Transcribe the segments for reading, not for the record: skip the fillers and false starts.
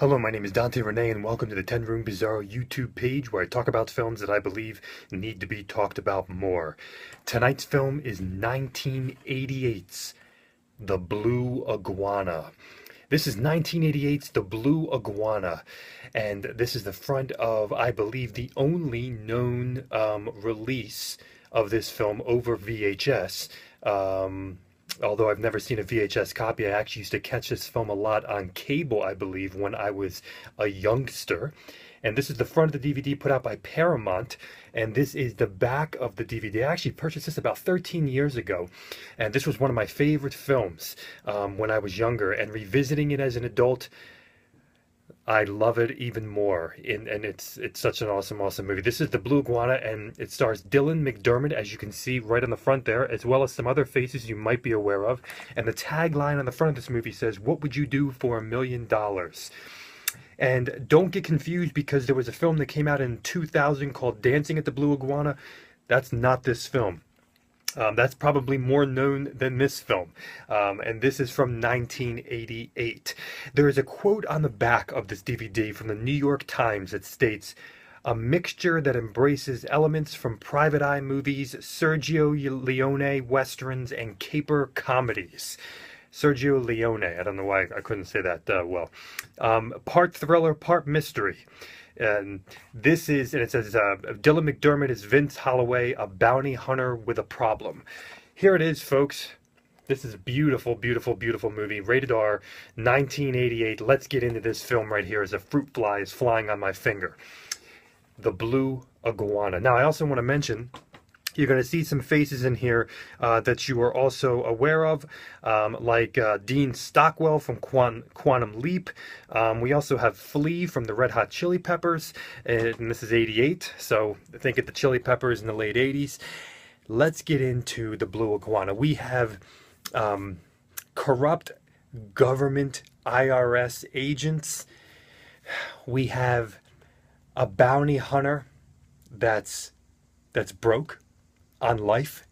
Hello, my name is Dante Renee, and welcome to the 10 Room Bizarro YouTube page where I talk about films that I believe need to be talked about more. Tonight's film is 1988's The Blue Iguana. This is 1988's The Blue Iguana, and this is the front of, I believe, the only known release of this film over VHS. Although I've never seen a VHS copy, I actually used to catch this film a lot on cable, I believe, when I was a youngster. And this is the front of the DVD put out by Paramount, and this is the back of the DVD. I actually purchased this about 13 years ago, and this was one of my favorite films when I was younger. And revisiting it as an adult, I love it even more, and it's such an awesome movie. This is The Blue Iguana, and it stars Dylan McDermott, as you can see right on the front there, as well as some other faces you might be aware of. And the tagline on the front of this movie says, "What would you do for $1,000,000?" And don't get confused, because there was a film that came out in 2000 called Dancing at the Blue Iguana. That's not this film. That's probably more known than this film. And this is from 1988. There is a quote on the back of this DVD from the New York Times that states, "A mixture that embraces elements from private eye movies, Sergio Leone westerns, and caper comedies." Sergio Leone, I don't know why I couldn't say that well. Part thriller, part mystery. And this is, and it says, Dylan McDermott is Vince Holloway, a bounty hunter with a problem. Here it is, folks. This is a beautiful, beautiful, beautiful movie. Rated R, 1988. Let's get into this film right here as a fruit fly is flying on my finger. The Blue Iguana. Now, I also want to mention, you're going to see some faces in here that you are also aware of, like Dean Stockwell from Quantum Leap. We also have Flea from the Red Hot Chili Peppers, and this is 88, so think of the Chili Peppers in the late 80s. Let's get into The Blue Iguana. We have corrupt government IRS agents. We have a bounty hunter that's broke on life,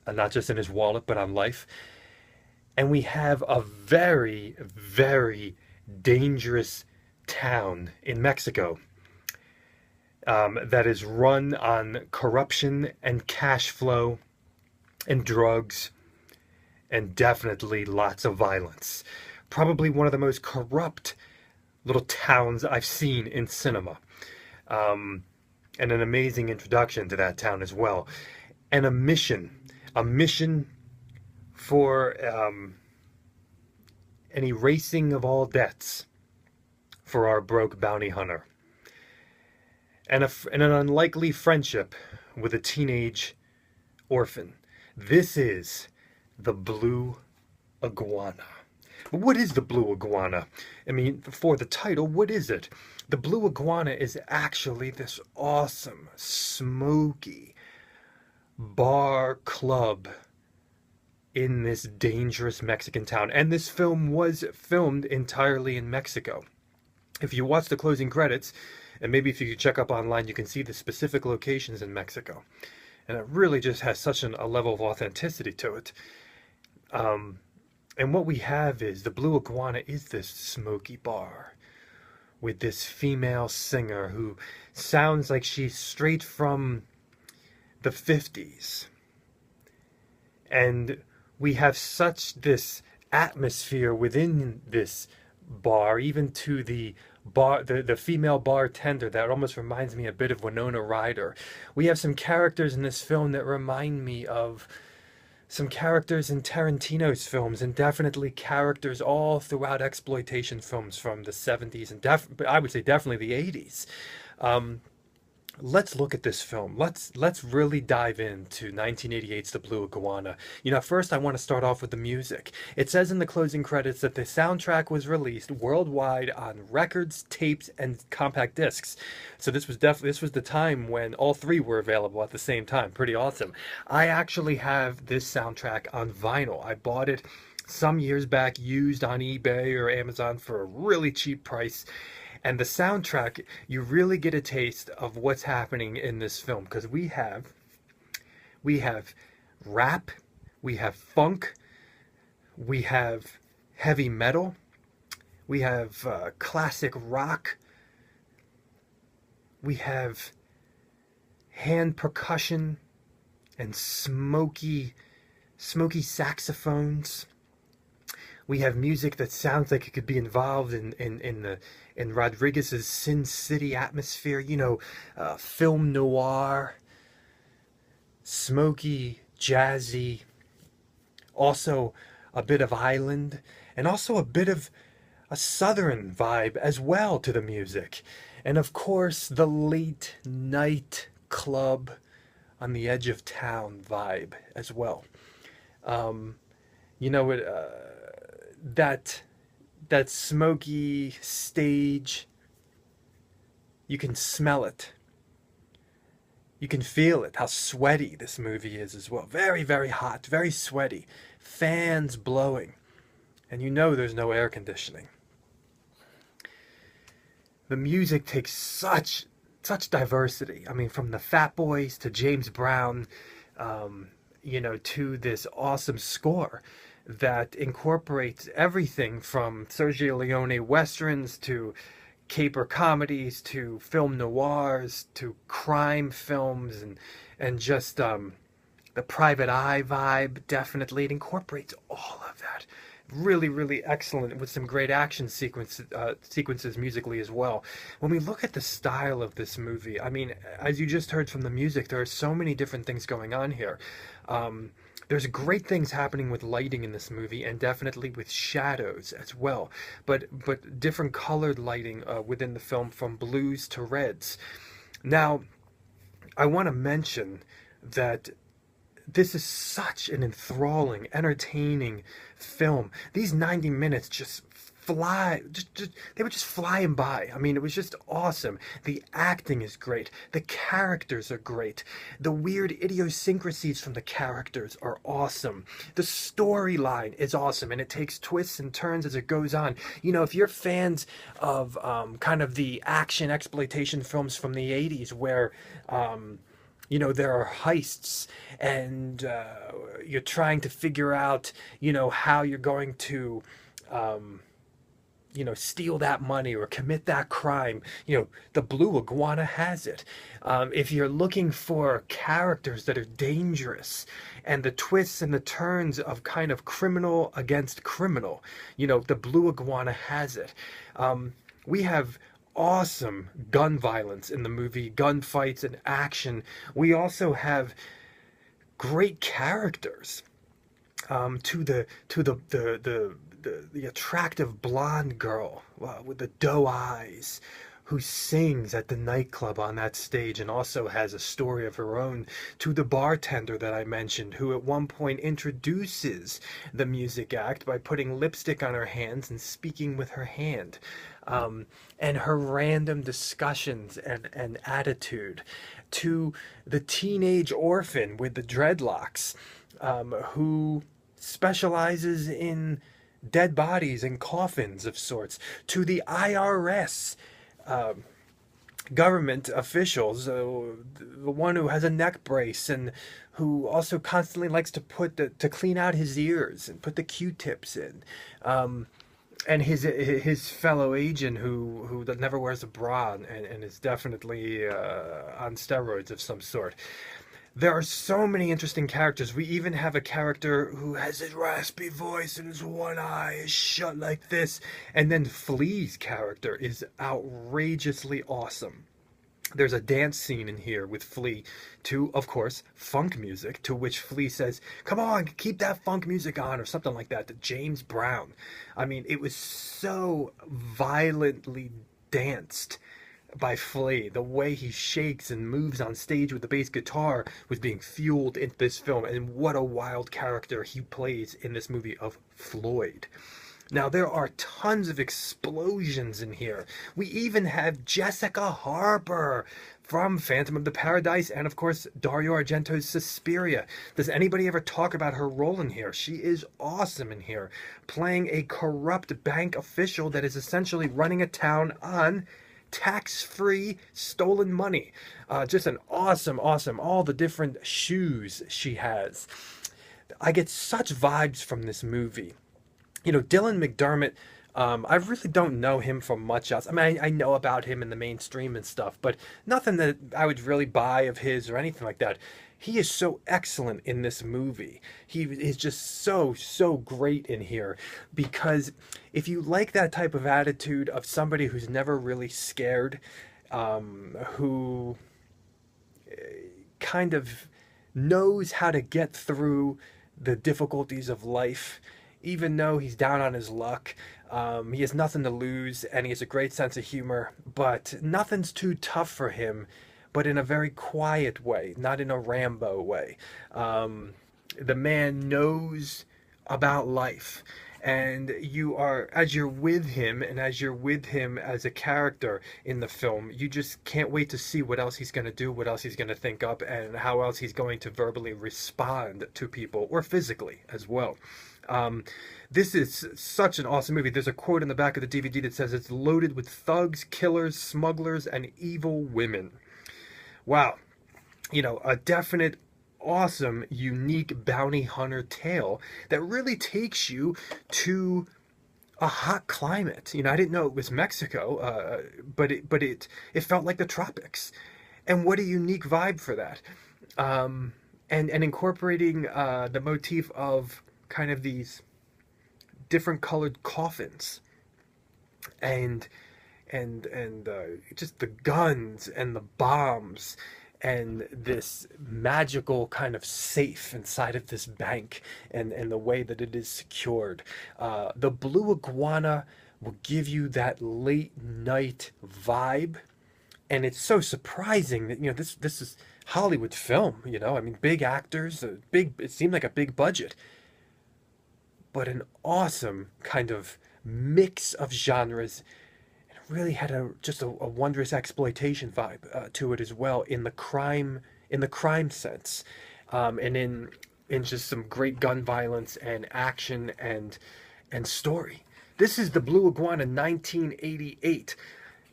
and not just in his wallet, but on life. And we have a very, very dangerous town in Mexico that is run on corruption and cash flow and drugs and definitely lots of violence. Probably one of the most corrupt little towns I've seen in cinema. And an amazing introduction to that town as well. And a mission for an erasing of all debts for our broke bounty hunter. And an unlikely friendship with a teenage orphan. This is The Blue Iguana. But what is The Blue Iguana? I mean, for the title, what is it? The Blue Iguana is actually this awesome, smoky bar club in this dangerous Mexican town. And this film was filmed entirely in Mexico. If you watch the closing credits, and maybe if you could check up online, you can see the specific locations in Mexico. And it really just has such a level of authenticity to it. And what we have is, the Blue Iguana is this smoky bar with this female singer who sounds like she's straight from the 50s. And we have such this atmosphere within this bar, even to the female bartender, that almost reminds me a bit of Winona Ryder. We have some characters in this film that remind me of some characters in Tarantino's films, and definitely characters all throughout exploitation films from the 70s, and I would say definitely the 80s. Let's look at this film. Let's really dive into 1988's The Blue Iguana. First I want to start off with the music. It says in the closing credits that the soundtrack was released worldwide on records, tapes, and compact discs. So this was the time when all three were available at the same time. Pretty awesome. I actually have this soundtrack on vinyl. I bought it some years back, used on eBay or Amazon for a really cheap price. And the soundtrack, you really get a taste of what's happening in this film, because we have rap, we have funk, we have heavy metal, We have classic rock. We have hand percussion and smoky saxophones. We have music that sounds like it could be involved in Rodriguez's Sin City atmosphere. You know, film noir, smoky, jazzy. Also a bit of island, and also a bit of a southern vibe as well to the music. And of course, the late night club on the edge of town vibe as well. Um, you know, that that smoky stage, you can smell it. You can feel it, how sweaty this movie is as well. Very, very hot, very sweaty. Fans blowing. And you know there's no air conditioning. The music takes such diversity. I mean, from the Fat Boys to James Brown, you know, to this awesome score that incorporates everything from Sergio Leone westerns to caper comedies to film noirs to crime films and just the private eye vibe. Definitely, it incorporates all of that. Really, really excellent, with some great action sequences musically as well. When we look at the style of this movie, I mean, as you just heard from the music, there are so many different things going on here. There's great things happening with lighting in this movie, and definitely with shadows as well. But different colored lighting within the film, from blues to reds. Now, I want to mention that this is such an enthralling, entertaining film. These 90 minutes just fly, they were just flying by. I mean, it was just awesome. The acting is great. The characters are great. The weird idiosyncrasies from the characters are awesome. The storyline is awesome, and it takes twists and turns as it goes on. You know, if you're fans of kind of the action exploitation films from the 80s where you know, there are heists, and you're trying to figure out, you know, how you're going to, you know, steal that money or commit that crime. You know, the Blue Iguana has it. If you're looking for characters that are dangerous and the twists and the turns of kind of criminal against criminal, you know, the Blue Iguana has it. We have awesome gun violence in the movie, gunfights and action. We also have great characters. To the attractive blonde girl with the doe eyes, who sings at the nightclub on that stage and also has a story of her own, to the bartender that I mentioned, who at one point introduces the music act by putting lipstick on her hands and speaking with her hand, and her random discussions and attitude, to the teenage orphan with the dreadlocks, who specializes in dead bodies and coffins of sorts, to the IRS government officials, the one who has a neck brace and who also constantly likes to to clean out his ears and put the Q-tips in, and his fellow agent who never wears a bra and is definitely on steroids of some sort. There are so many interesting characters. We even have a character who has his raspy voice and his one eye is shut like this. And then Flea's character is outrageously awesome. There's a dance scene in here with Flea to, of course, funk music, to which Flea says, "Come on, keep that funk music on," or something like that, to James Brown. I mean, it was so violently danced by Flea. The way he shakes and moves on stage with the bass guitar was being fueled into this film, and what a wild character he plays in this movie of Floyd. Now, there are tons of explosions in here. We even have Jessica Harper from Phantom of the Paradise and, of course, Dario Argento's Suspiria. Does anybody ever talk about her role in here? She is awesome in here, playing a corrupt bank official that is essentially running a town on tax-free stolen money. Just an awesome, all the different shoes she has. I get such vibes from this movie. You know, Dylan McDermott I really don't know him from much else. I mean, I know about him in the mainstream and stuff, but nothing that I would really buy of his or anything like that. He is so excellent in this movie. He is just so great in here because if you like that type of attitude of somebody who's never really scared, who kind of knows how to get through the difficulties of life, even though he's down on his luck. He has nothing to lose and he has a great sense of humor, but nothing's too tough for him, but in a very quiet way, not in a Rambo way. The man knows about life, and you are, as you're with him and as you're with him as a character in the film, you just can't wait to see what else he's going to do, what else he's going to think up, and how else he's going to verbally respond to people, or physically as well. um, this is such an awesome movie. There's a quote in the back of the DVD that says it's loaded with thugs, killers, smugglers, and evil women. Wow. A definite awesome, unique bounty hunter tale that really takes you to a hot climate. I didn't know it was Mexico, but it felt like the tropics, and what a unique vibe for that. And incorporating the motif of kind of these different colored coffins, and just the guns and the bombs and this magical kind of safe inside of this bank, and the way that it is secured. The Blue Iguana will give you that late night vibe, and it's so surprising that this is Hollywood film. I mean, big actors, it seemed like a big budget, but an awesome kind of mix of genres. It really had just a wondrous exploitation vibe to it as well, in the crime sense, and in just some great gun violence and action and story. This is the Blue Iguana 1988.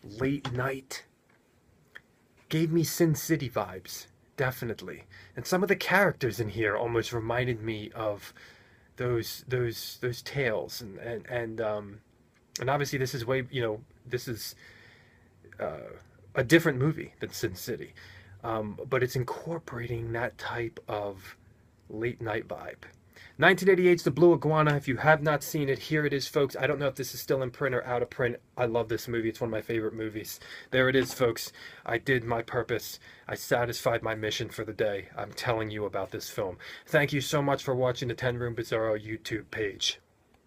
Late night. Gave me Sin City vibes, definitely. And some of the characters in here almost reminded me of those tales, and obviously this is this is a different movie than Sin City, but it's incorporating that type of late night vibe. 1988's The Blue Iguana. If you have not seen it, here it is, folks. I don't know if this is still in print or out of print. I love this movie. It's one of my favorite movies. There it is, folks. I did my purpose. I satisfied my mission for the day. I'm telling you about this film. Thank you so much for watching the 10 Room Bizarro YouTube page.